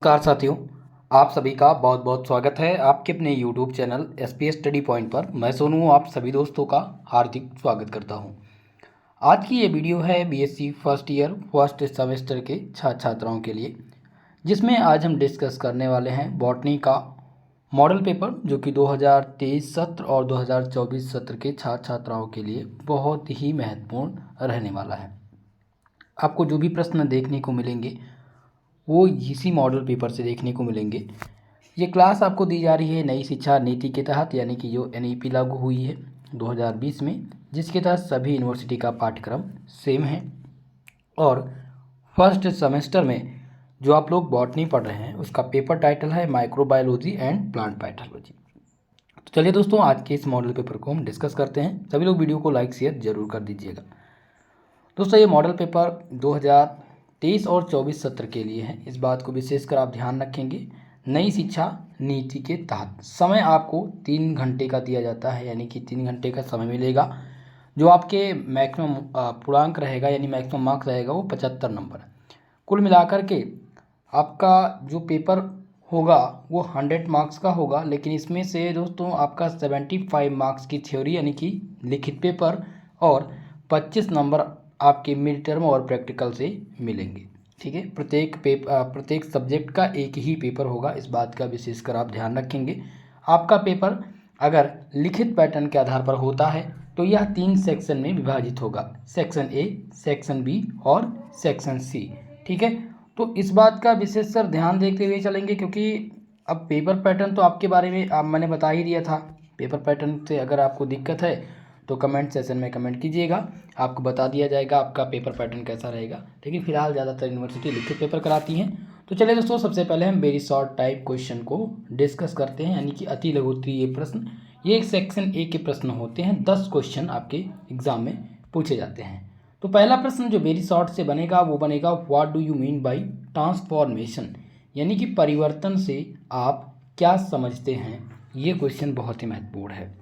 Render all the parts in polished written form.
नमस्कार साथियों, आप सभी का बहुत बहुत स्वागत है आपके अपने YouTube channel SPS study point पर। मैं सोनू आप सभी दोस्तों का हार्दिक स्वागत करता हूं। आज की ये वीडियो है BSc first year first semester के छात्र छात्राओं के लिए, जिसमें आज हम डिस्कस करने वाले हैं बॉटनी का मॉडल पेपर, जो कि 2023 सत्र और 2024 सत्र के छात्र छात्राओं के लिए बहुत ही महत्वपूर्ण रहने वाला है। आपको जो भी प्रश्न देखने को मिलेंगे वो इसी मॉडल पेपर से देखने को मिलेंगे। ये क्लास आपको दी जा रही है नई शिक्षा नीति के तहत, यानी कि जो एनईपी लागू हुई है 2020 में, जिसके तहत सभी यूनिवर्सिटी का पाठ्यक्रम सेम है। और फर्स्ट सेमेस्टर में जो आप लोग बॉटनी पढ़ रहे हैं उसका पेपर टाइटल है माइक्रोबायोलॉजी एंड प्लांट पैथोलॉजी। तो चलिए दोस्तों, आज के इस मॉडल पेपर को हम डिस्कस करते हैं। सभी लोग वीडियो को लाइक शेयर जरूर कर दीजिएगा। दोस्तों, ये मॉडल पेपर 2023 और 24 सत्र के लिए है। इस बात को विशेषकर आप ध्यान रखेंगे। नई शिक्षा नीति के तहत समय आपको 3 घंटे का दिया जाता है, यानी कि 3 घंटे का समय मिलेगा। जो आपके मैक्सिमम पूर्णांक रहेगा यानी मैक्सिमम मार्क्स रहेगा वो 75 नंबर है। कुल मिलाकर के आपका जो पेपर होगा वो 100 मार्क्स का होगा, लेकिन इसमें से दोस्तों आपका 75 मार्क्स की थ्योरी यानी कि लिखित पेपर और 25 नंबर आपके मिड टर्म और प्रैक्टिकल से मिलेंगे। ठीक है, प्रत्येक सब्जेक्ट का एक ही पेपर होगा। इस बात का विशेषकर आप ध्यान रखेंगे। आपका पेपर अगर लिखित पैटर्न के आधार पर होता है तो यह 3 सेक्शन में विभाजित होगा, सेक्शन ए, सेक्शन बी और सेक्शन सी। ठीक है, तो इस बात का विशेषकर ध्यान देखते हुए चलेंगे, क्योंकि अब पेपर पैटर्न तो आपके बारे में मैंने बता ही दिया था। पेपर पैटर्न से अगर आपको दिक्कत है तो कमेंट सेशन में कमेंट कीजिएगा, आपको बता दिया जाएगा आपका पेपर पैटर्न कैसा रहेगा। लेकिन फिलहाल ज़्यादातर यूनिवर्सिटी लिखित पेपर कराती हैं। तो चलिए दोस्तों, सबसे पहले हम वेरी शॉर्ट टाइप क्वेश्चन को डिस्कस करते हैं, यानी कि अति लघुत्तरीय प्रश्न। ये एक सेक्शन ए के प्रश्न होते हैं। 10 क्वेश्चन आपके एग्जाम में पूछे जाते हैं। तो पहला प्रश्न जो वेरी शॉर्ट से बनेगा वो बनेगा, what do you mean by transformation, यानी कि परिवर्तन से आप क्या समझते हैं। ये क्वेश्चन बहुत ही महत्वपूर्ण है।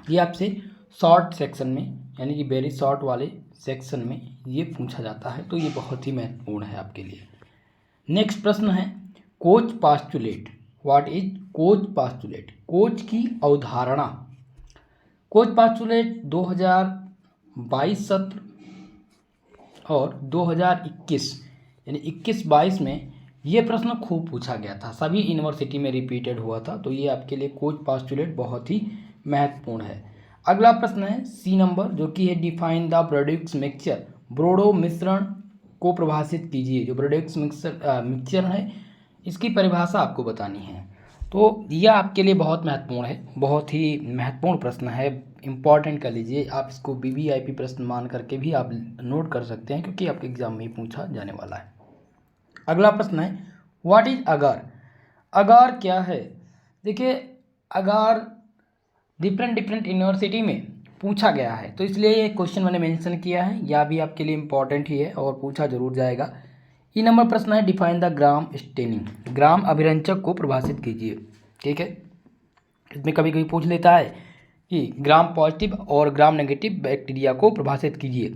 ये आपसे शॉर्ट सेक्शन में यानी कि वेरी शॉर्ट वाले सेक्शन में ये पूछा जाता है, तो ये बहुत ही महत्वपूर्ण है आपके लिए। नेक्स्ट प्रश्न है, coach postulate. What is coach postulate, coach की अवधारणा। कोच पास्टुलेट 2022 सत्र और 2021 यानी 21-22 में ये प्रश्न खूब पूछा गया था, सभी यूनिवर्सिटी में रिपीटेड हुआ था। तो ये आपके लिए कोच पास्टुलेट बहुत ही महत्वपूर्ण है। अगला प्रश्न है सी नंबर, जो कि है डिफाइन द प्रोडक्ट्स मिक्सचर। ब्रोडो मिश्रण को परिभाषित कीजिए। जो प्रोडक्ट्स मिक्सचर है इसकी परिभाषा आपको बतानी है। तो यह आपके लिए बहुत महत्वपूर्ण है, बहुत ही महत्वपूर्ण प्रश्न है, इंपॉर्टेंट कर लीजिए। आप इसको वीवीआईपी प्रश्न मान करके भी आप नोट कर सकते हैं, क्योंकि आपके एग्जाम में ही पूछा जाने वाला है। अगला प्रश्न है, व्हाट इज अगार। अगार क्या है। देखिए, अगार डिफरेंट यूनिवर्सिटी में पूछा गया है, तो इसलिए ये क्वेश्चन मैंने मेंशन किया है। यह भी आपके लिए इंपॉर्टेंट ही है और पूछा जरूर जाएगा। ई नंबर प्रश्न है, डिफाइन द ग्राम स्टेनिंग। ग्राम अभिरंजक को परिभाषित कीजिए। ठीक है, इसमें कभी कभी पूछ लेता है कि ग्राम पॉजिटिव और ग्राम नेगेटिव बैक्टीरिया को परिभाषित कीजिए।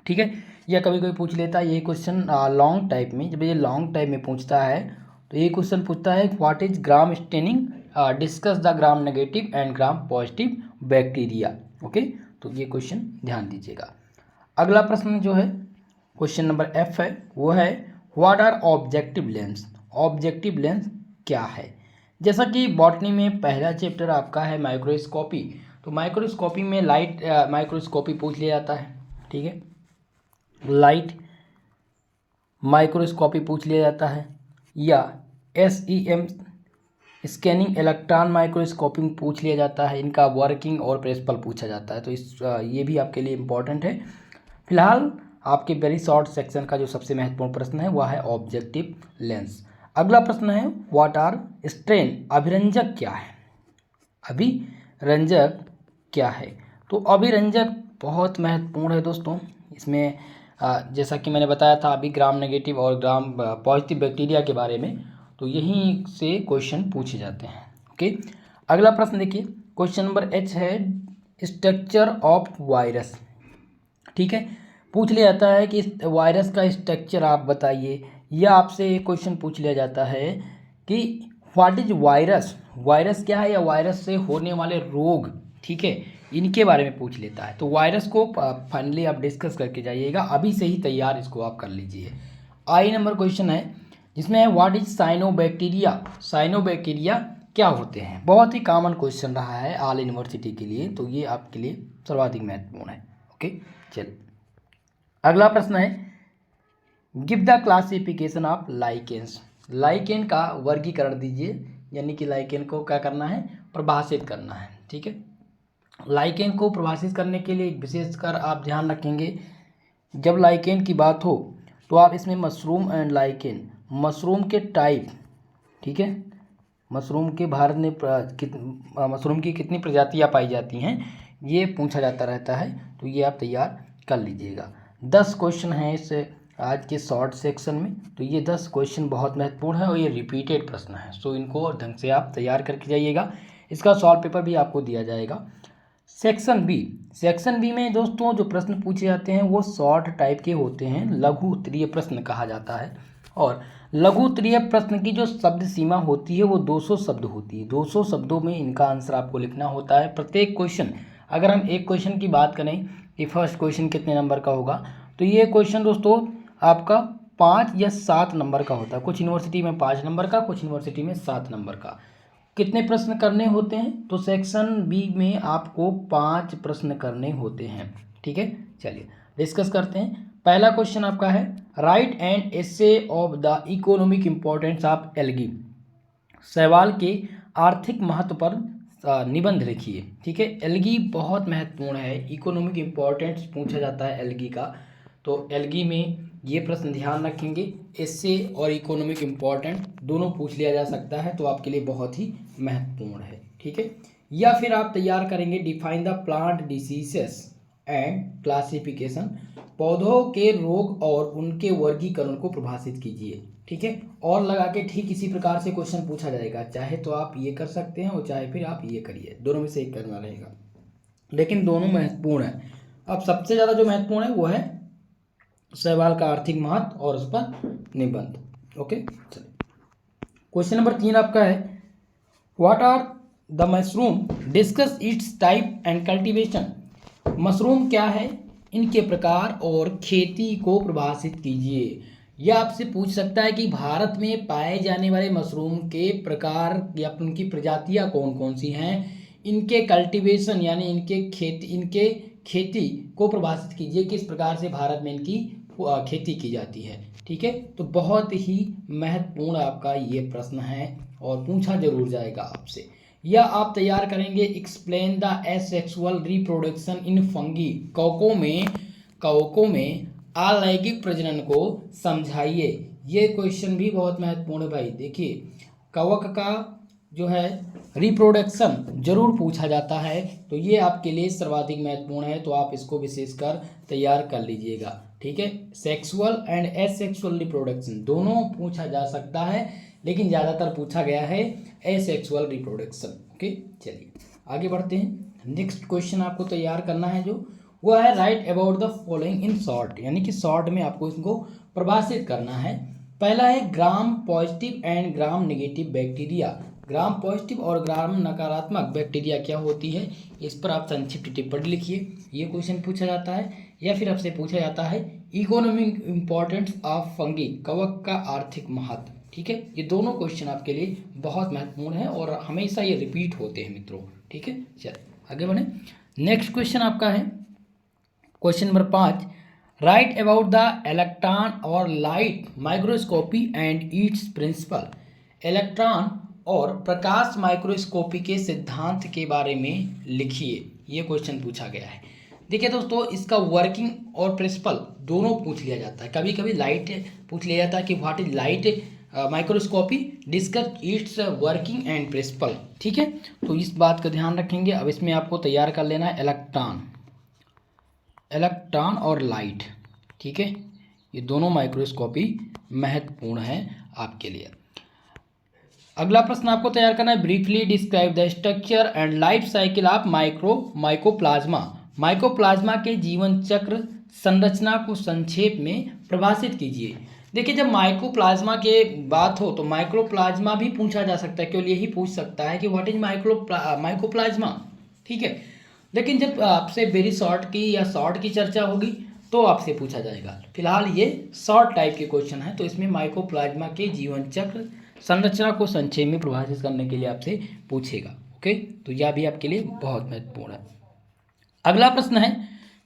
ठीक है, यह कभी कभी पूछ लेता है। ये क्वेश्चन लॉन्ग टाइप में, जब ये लॉन्ग टाइप में पूछता है तो ये क्वेश्चन पूछता है what is gram staining, discuss the gram negative and gram positive bacteria. Okay, तो ये क्वेश्चन ध्यान दीजिएगा। अगला प्रश्न जो है क्वेश्चन नंबर एफ है, वो है what are objective lens. Objective lens क्या है। जैसा कि बॉटनी में पहला चैप्टर आपका है माइक्रोस्कोपी, तो माइक्रोस्कोपी में लाइट माइक्रोस्कोपी पूछ लिया जाता है। ठीक है, लाइट माइक्रोस्कोपी पूछ लिया जाता है, या SEM स्कैनिंग इलेक्ट्रॉन माइक्रोस्कोपी पूछ लिया जाता है। इनका वर्किंग और प्रिंसिपल पूछा जाता है, तो ये भी आपके लिए इम्पोर्टेंट है। फिलहाल आपके वेरी शॉर्ट सेक्शन का जो सबसे महत्वपूर्ण प्रश्न है वह है ऑब्जेक्टिव लेंस। अगला प्रश्न है व्हाट आर स्ट्रेन। अभिरंजक क्या है। अभिरंजक क्या है, तो अभिरंजक बहुत महत्वपूर्ण है दोस्तों। इसमें जैसा कि मैंने बताया था अभी ग्राम नेगेटिव और ग्राम पॉजिटिव बैक्टीरिया के बारे में, तो यहीं से क्वेश्चन पूछे जाते हैं। ओके, अगला प्रश्न देखिए, क्वेश्चन नंबर एच है स्ट्रक्चर ऑफ वायरस। ठीक है, पूछ लिया जाता है कि वायरस का स्ट्रक्चर आप बताइए, या आपसे एक क्वेश्चन पूछ लिया जाता है कि व्हाट इज वायरस, वायरस क्या है या वायरस से होने वाले रोग, ठीक है, इनके बारे में पूछ लेता है। तो वायरस को फाइनली आप डिस्कस करके जाइएगा, अभी से ही तैयार इसको आप कर लीजिए। आई नंबर क्वेश्चन है जिसमें है व्हाट इज साइनोबैक्टीरिया, साइनोबैक्टीरिया क्या होते हैं। बहुत ही कॉमन क्वेश्चन रहा है ऑल यूनिवर्सिटी के लिए, तो ये आपके लिए सर्वाधिक महत्वपूर्ण है। ओके, चलिए अगला प्रश्न है give the classification of lichens, lichen का वर्गीकरण दीजिए, यानी कि लाइकेन को क्या करना है, परिभाषित करना है। ठीक है, लाइकेन को परिभाषित करने के लिए विशेषकर आप ध्यान रखेंगे, जब लाइकेन की बात हो तो आप इसमें मशरूम एंड लाइकेन, मशरूम के टाइप, ठीक है, मशरूम के भारत में मशरूम की कितनी प्रजातियां पाई जाती हैं, ये पूछा जाता रहता है, तो ये आप तैयार कर लीजिएगा। 10 क्वेश्चन हैं इस आज के शॉर्ट सेक्शन में, तो ये 10 क्वेश्चन बहुत महत्वपूर्ण है और ये रिपीटेड प्रश्न है, सो इनको ढंग से आप तैयार करके जाइएगा। इसका सॉल्व पेपर भी आपको दिया जाएगा। सेक्शन बी, सेक्शन बी में दोस्तों जो प्रश्न पूछे जाते हैं वो शॉर्ट टाइप के होते हैं, लघु उत्तरीय प्रश्न कहा जाता है। और लघु उत्तरीय प्रश्न की जो शब्द सीमा होती है वो 200 शब्द होती है। 200 शब्दों में इनका आंसर आपको लिखना होता है। प्रत्येक क्वेश्चन, अगर हम एक क्वेश्चन की बात करें कि फर्स्ट क्वेश्चन कितने नंबर का होगा, तो ये क्वेश्चन दोस्तों आपका 5 या 7 नंबर का होता है। कुछ यूनिवर्सिटी में 5 नंबर का, कुछ यूनिवर्सिटी में 7 नंबर का। कितने प्रश्न करने होते हैं, तो सेक्शन बी में आपको 5 प्रश्न करने होते हैं। ठीक है, चलिए डिस्कस करते हैं। पहला क्वेश्चन आपका है right and essay of the economic importance of algae, शैवाल के आर्थिक महत्व पर निबंध लिखिए। ठीक है, एल्गी बहुत महत्वपूर्ण है, इकोनॉमिक इम्पोर्टेंस पूछा जाता है एल्गी का, तो एल्गी में ये प्रश्न ध्यान रखेंगे, इससे और इकोनॉमिक इम्पोर्टेंट दोनों पूछ लिया जा सकता है, तो आपके लिए बहुत ही महत्वपूर्ण है। ठीक है, या फिर आप तैयार करेंगे define the plant diseases and classification, पौधों के रोग और उनके वर्गीकरण को परिभाषित कीजिए। ठीक है, और लगा के ठीक इसी प्रकार से क्वेश्चन पूछा जाएगा, चाहे तो आप ये कर सकते हैं और चाहे फिर आप ये करिए, दोनों में से एक करना रहेगा, लेकिन दोनों महत्वपूर्ण है। अब सबसे ज़्यादा जो महत्वपूर्ण है वो है शैवाल का आर्थिक महत्व और उस पर निबंध। ओके, चलिए क्वेश्चन नंबर 3 आपका है what are the mushroom, discuss its type and cultivation, mushroom क्या है, इनके प्रकार और खेती को परिभाषित कीजिए। यह आपसे पूछ सकता है कि भारत में पाए जाने वाले मशरूम के प्रकार या उनकी प्रजातियां कौन कौन सी हैं, इनके कल्टीवेशन यानी इनके खेती को परिभाषित कीजिए, किस प्रकार से भारत में इनकी खेती की जाती है। ठीक है, तो बहुत ही महत्वपूर्ण आपका ये प्रश्न है और पूछा जरूर जाएगा आपसे। या आप तैयार करेंगे explain the asexual reproduction in fungi, कवकों में अलैंगिक प्रजनन को समझाइए। ये क्वेश्चन भी बहुत महत्वपूर्ण है भाई। देखिए, कवक का जो है रिप्रोडक्शन जरूर पूछा जाता है, तो ये आपके लिए सर्वाधिक महत्वपूर्ण है, तो आप इसको विशेषकर तैयार कर लीजिएगा। ठीक है, सेक्सुअल एंड एसेक्सुअल रिप्रोडक्शन दोनों पूछा जा सकता है, लेकिन ज़्यादातर पूछा गया है एसेक्सुअल रिप्रोडक्शन। ओके, चलिए आगे बढ़ते हैं। नेक्स्ट क्वेश्चन आपको तैयार करना है जो वो है right about the following in short, यानी कि शॉर्ट में आपको इसको परिभाषित करना है। पहला है gram positive and gram negative bacteria, gram positive और ग्राम नकारात्मक बैक्टीरिया क्या होती है, इस पर आप संक्षिप्त टिप्पणी लिखिए, ये क्वेश्चन पूछा जाता है। या फिर आपसे पूछा जाता है इकोनॉमिक इम्पोर्टेंस ऑफ फंगी, कवक का आर्थिक महत्व। ठीक है, ये दोनों क्वेश्चन आपके लिए बहुत महत्वपूर्ण है और हमेशा ये रिपीट होते हैं मित्रों। ठीक है, चलिए आगे बढ़े। नेक्स्ट क्वेश्चन आपका है question number 5 write about the electron और light microscopy and its principle, electron और प्रकाश माइक्रोस्कोपी के सिद्धांत के बारे में लिखिए, ये क्वेश्चन पूछा गया है। देखिए दोस्तों, इसका वर्किंग और प्रिंसिपल दोनों पूछ लिया जाता है। कभी कभी लाइट पूछ लिया जाता है कि what is light microscopy, discuss its working and principle. ठीक है, तो इस बात का ध्यान रखेंगे। अब इसमें आपको तैयार कर लेना है इलेक्ट्रॉन और लाइट। ठीक है, ये दोनों माइक्रोस्कोपी महत्वपूर्ण है आपके लिए। अगला प्रश्न आपको तैयार करना है briefly describe the structure and life cycle of mycoplasma, mycoplasma के जीवन चक्र संरचना को संक्षेप में परिभाषित कीजिए। देखिए जब माइकोप्लाज्मा के बात हो तो माइक्रोप्लाज्मा भी पूछा जा सकता है, केवल यही पूछ सकता है कि व्हाट इज माइकोप्लाज्मा, ठीक है। लेकिन जब आपसे वेरी शॉर्ट की या शॉर्ट की चर्चा होगी तो आपसे पूछा जाएगा। फिलहाल ये शॉर्ट टाइप के क्वेश्चन है, तो इसमें माइकोप्लाज्मा के जीवन चक्र संरचना को संक्षेप में परिभाषित करने के लिए आपसे पूछेगा। ओके, तो यह भी आपके लिए बहुत महत्वपूर्ण है। अगला प्रश्न है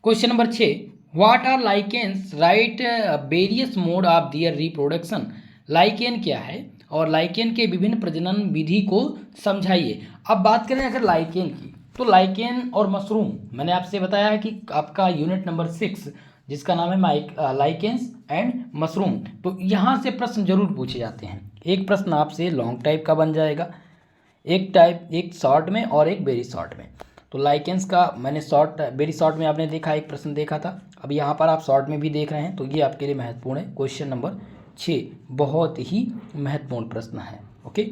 question number 6, what are lichens, write various mode of their reproduction. Lichen क्या है और लाइकेन के विभिन्न प्रजनन विधि को समझाइए। अब बात करें अगर लाइकेन की, तो लाइकेन और मशरूम, मैंने आपसे बताया है कि आपका यूनिट नंबर 6 जिसका नाम है लाइकेन्स एंड मशरूम, तो यहाँ से प्रश्न जरूर पूछे जाते हैं। एक प्रश्न आपसे लॉन्ग टाइप का बन जाएगा, एक शॉर्ट में और एक वेरी शॉर्ट में। तो लाइकेंस का मैंने वेरी शॉर्ट में आपने देखा, एक प्रश्न देखा था, अब यहाँ पर आप शॉर्ट में भी देख रहे हैं, तो ये आपके लिए महत्वपूर्ण है। क्वेश्चन नंबर 6 बहुत ही महत्वपूर्ण प्रश्न है। ओके,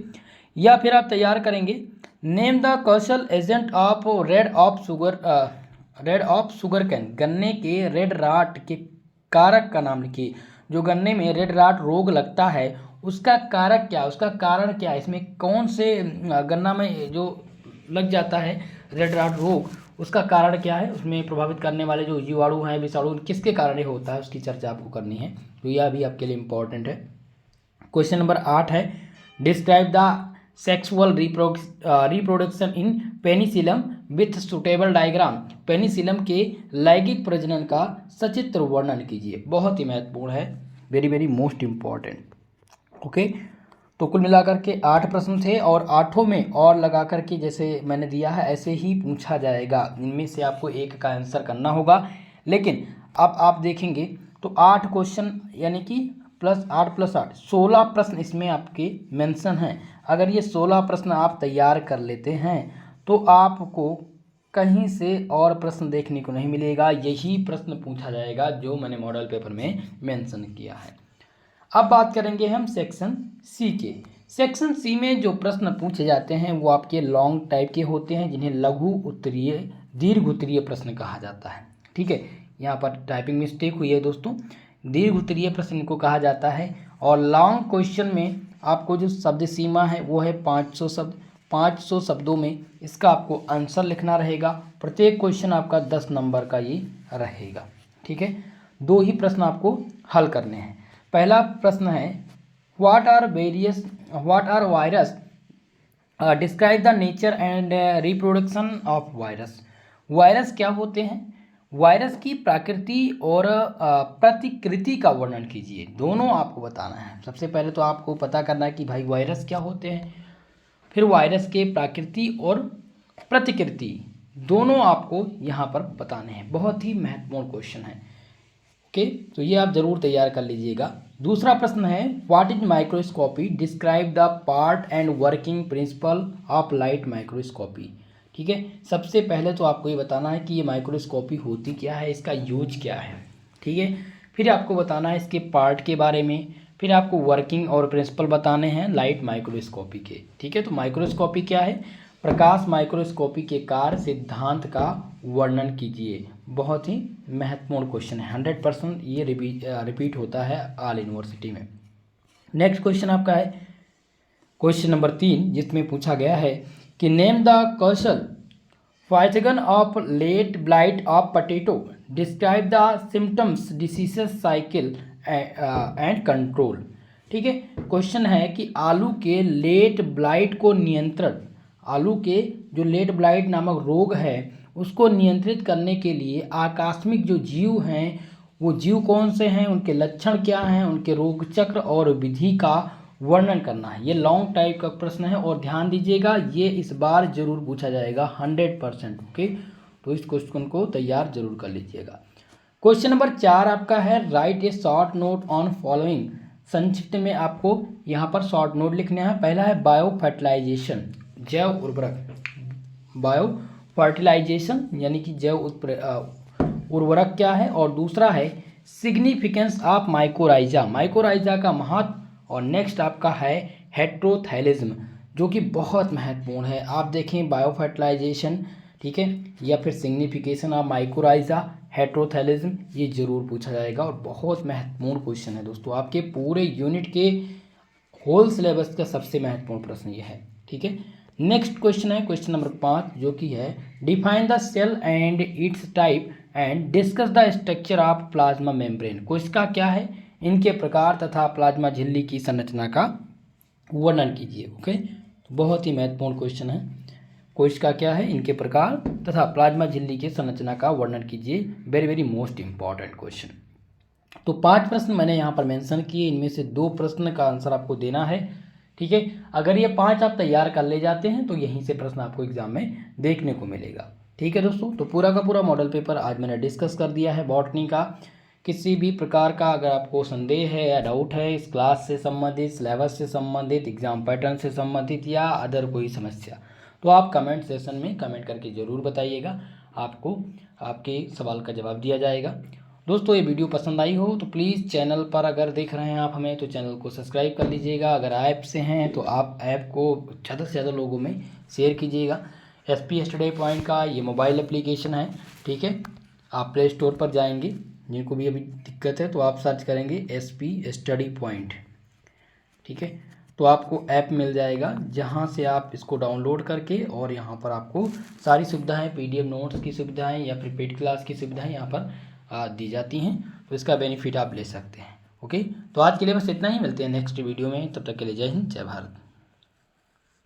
या फिर आप तैयार करेंगे, name the Kaushal agent of rid of sugar cane. गन्ने के रेड राट के कारक का नाम लिखिए। जो गन्ने में रेड राट रोग लगता है उसका कारक क्या, उसका कारण क्या है, इसमें कौन से गन्ना में जो लग जाता है रेड राट रोग, उसका कारण क्या है, उसमें प्रभावित करने वाले जो जीवाणु हैं, विषाणु, किसके कारण ये होता है, उसकी चर्चा आपको करनी है। तो यह भी आपके लिए इंपॉर्टेंट है। क्वेश्चन नंबर 8 है, describe the sexual reproduction in penicillium with suitable diagram. Penicillium के लैंगिक प्रजनन का सचित्र वर्णन कीजिए। बहुत ही महत्वपूर्ण है, very very most important. Okay, तो कुल मिलाकर के 8 प्रश्न थे और 8 में और लगा करके जैसे मैंने दिया है ऐसे ही पूछा जाएगा। इनमें से आपको एक का आंसर करना होगा। लेकिन अब आप देखेंगे तो 8 क्वेश्चन यानी कि +8 + 8 16 प्रश्न इसमें आपके मेंशन हैं। अगर ये 16 प्रश्न आप तैयार कर लेते हैं तो आपको कहीं से और प्रश्न देखने को नहीं मिलेगा, यही प्रश्न पूछा जाएगा जो मैंने मॉडल पेपर में मेंशन किया है। अब बात करेंगे हम सेक्शन सी के। सेक्शन सी में जो प्रश्न पूछे जाते हैं वो आपके लॉन्ग टाइप के होते हैं, जिन्हें लघु उत्तरीय दीर्घ उत्तरीय प्रश्न कहा जाता है। ठीक है, यहाँ पर टाइपिंग मिस्टेक हुई है दोस्तों, दीर्घ उत्तरीय प्रश्न इनको कहा जाता है। और लॉन्ग क्वेश्चन में आपको जो शब्द सीमा है वो है 500 शब्द। 500 शब्दों में इसका आपको आंसर लिखना रहेगा। प्रत्येक क्वेश्चन आपका 10 नंबर का ये रहेगा। ठीक है, 2 ही प्रश्न आपको हल करने हैं। पहला प्रश्न है, what are virus, describe the nature and reproduction of virus. Virus क्या होते हैं, वायरस की प्रकृति और प्रतिकृति का वर्णन कीजिए। दोनों आपको बताना है। सबसे पहले तो आपको पता करना है कि भाई वायरस क्या होते हैं, फिर वायरस के प्रकृति और प्रतिकृति दोनों आपको यहाँ पर बताने हैं। बहुत ही महत्वपूर्ण क्वेश्चन है। ओके, तो ये आप जरूर तैयार कर लीजिएगा। दूसरा प्रश्न है, what is microscopy, describe the part and working principle of light microscopy. ठीक है, सबसे पहले तो आपको ये बताना है कि ये माइक्रोस्कोपी होती क्या है, इसका यूज क्या है। ठीक है, फिर आपको बताना है इसके पार्ट के बारे में, फिर आपको वर्किंग और प्रिंसिपल बताने हैं लाइट माइक्रोस्कोपी के। ठीक है, तो माइक्रोस्कोपी क्या है, प्रकाश माइक्रोस्कोपी के कार्य सिद्धांत का वर्णन कीजिए। बहुत ही महत्वपूर्ण क्वेश्चन है, 100% ये रिपीट होता है ऑल यूनिवर्सिटी में। नेक्स्ट क्वेश्चन आपका है क्वेश्चन नंबर 3, जिसमें पूछा गया है कि नेम द कौशल फाइटगन of late blight of potato, describe the symptoms diseases cycle and control. ठीक है, क्वेश्चन है कि आलू के लेट ब्लाइट को नियंत्रण, आलू के जो लेट ब्लाइट नामक रोग है उसको नियंत्रित करने के लिए आकस्मिक जो जीव हैं वो जीव कौन से हैं, उनके लक्षण क्या हैं, उनके रोग चक्र और विधि का वर्णन करना है। ये लॉन्ग टाइप का प्रश्न है और ध्यान दीजिएगा ये इस बार जरूर पूछा जाएगा 100%। ओके, तो इस क्वेश्चन को तैयार जरूर कर लीजिएगा। क्वेश्चन नंबर 4 आपका है, right A short note on following. संक्षिप्त में आपको यहाँ पर शॉर्ट नोट लिखने हैं। पहला है बायो फर्टिलाइजेशन, जैव उर्वरक, बायो फर्टिलाइजेशन यानी कि जैव उर्वरक क्या है। और दूसरा है सिग्निफिकेंस ऑफ माइकोराइजा, माइकोराइजा का महत्व। और नेक्स्ट आपका है हेट्रोथैलिज्म, जो कि बहुत महत्वपूर्ण है। आप देखें बायो फर्टिलाइजेशन, ठीक है, या फिर सिग्निफिकेशन ऑफ माइकोराइजा, हेट्रोथैलिज्म, ये जरूर पूछा जाएगा और बहुत महत्वपूर्ण क्वेश्चन है दोस्तों। आपके पूरे यूनिट के होल सिलेबस का सबसे महत्वपूर्ण प्रश्न ये है। ठीक है, नेक्स्ट क्वेश्चन है क्वेश्चन नंबर 5, जो कि है define the cell and its type and discuss the structure of plasma membrane. कोशिका क्या है, इनके प्रकार तथा प्लाज्मा झिल्ली की संरचना का वर्णन कीजिए। ओके, तो बहुत ही महत्वपूर्ण क्वेश्चन है। कोशिका क्या है, इनके प्रकार तथा प्लाज्मा झिल्ली की संरचना का वर्णन कीजिए। Very very most important question. तो 5 प्रश्न मैंने यहाँ पर मेंशन किए, इनमें से 2 प्रश्न का आंसर आपको देना है। ठीक है, अगर ये 5 आप तैयार कर ले जाते हैं तो यहीं से प्रश्न आपको एग्जाम में देखने को मिलेगा। ठीक है दोस्तों, तो पूरा का पूरा मॉडल पेपर आज मैंने डिस्कस कर दिया है बॉटनी का। किसी भी प्रकार का अगर आपको संदेह है या डाउट है इस क्लास से संबंधित, सिलेबस से संबंधित, एग्जाम पैटर्न से संबंधित या अदर कोई समस्या, तो आप कमेंट सेशन में कमेंट करके ज़रूर बताइएगा, आपको आपके सवाल का जवाब दिया जाएगा। दोस्तों, ये वीडियो पसंद आई हो तो प्लीज़ चैनल पर अगर देख रहे हैं आप हमें तो चैनल को सब्सक्राइब कर लीजिएगा। अगर ऐप से हैं तो आप ऐप को ज़्यादा से ज़्यादा लोगों में शेयर कीजिएगा। SP स्टडी पॉइंट का ये मोबाइल एप्लीकेशन है। ठीक है, आप प्ले स्टोर पर जाएंगे, जिनको भी अभी दिक्कत है तो आप सर्च करेंगे SP स्टडी पॉइंट। ठीक है, तो आपको ऐप मिल जाएगा जहां से आप इसको डाउनलोड करके और यहाँ पर आपको सारी सुविधाएं, PDF नोट्स की सुविधाएं या फिर पेड क्लास की सुविधाएं यहाँ पर दी जाती हैं, तो इसका बेनिफिट आप ले सकते हैं। ओके, तो आज के लिए बस इतना ही, मिलते हैं नेक्स्ट वीडियो में, तब तक के लिए जय हिंद, जय भारत।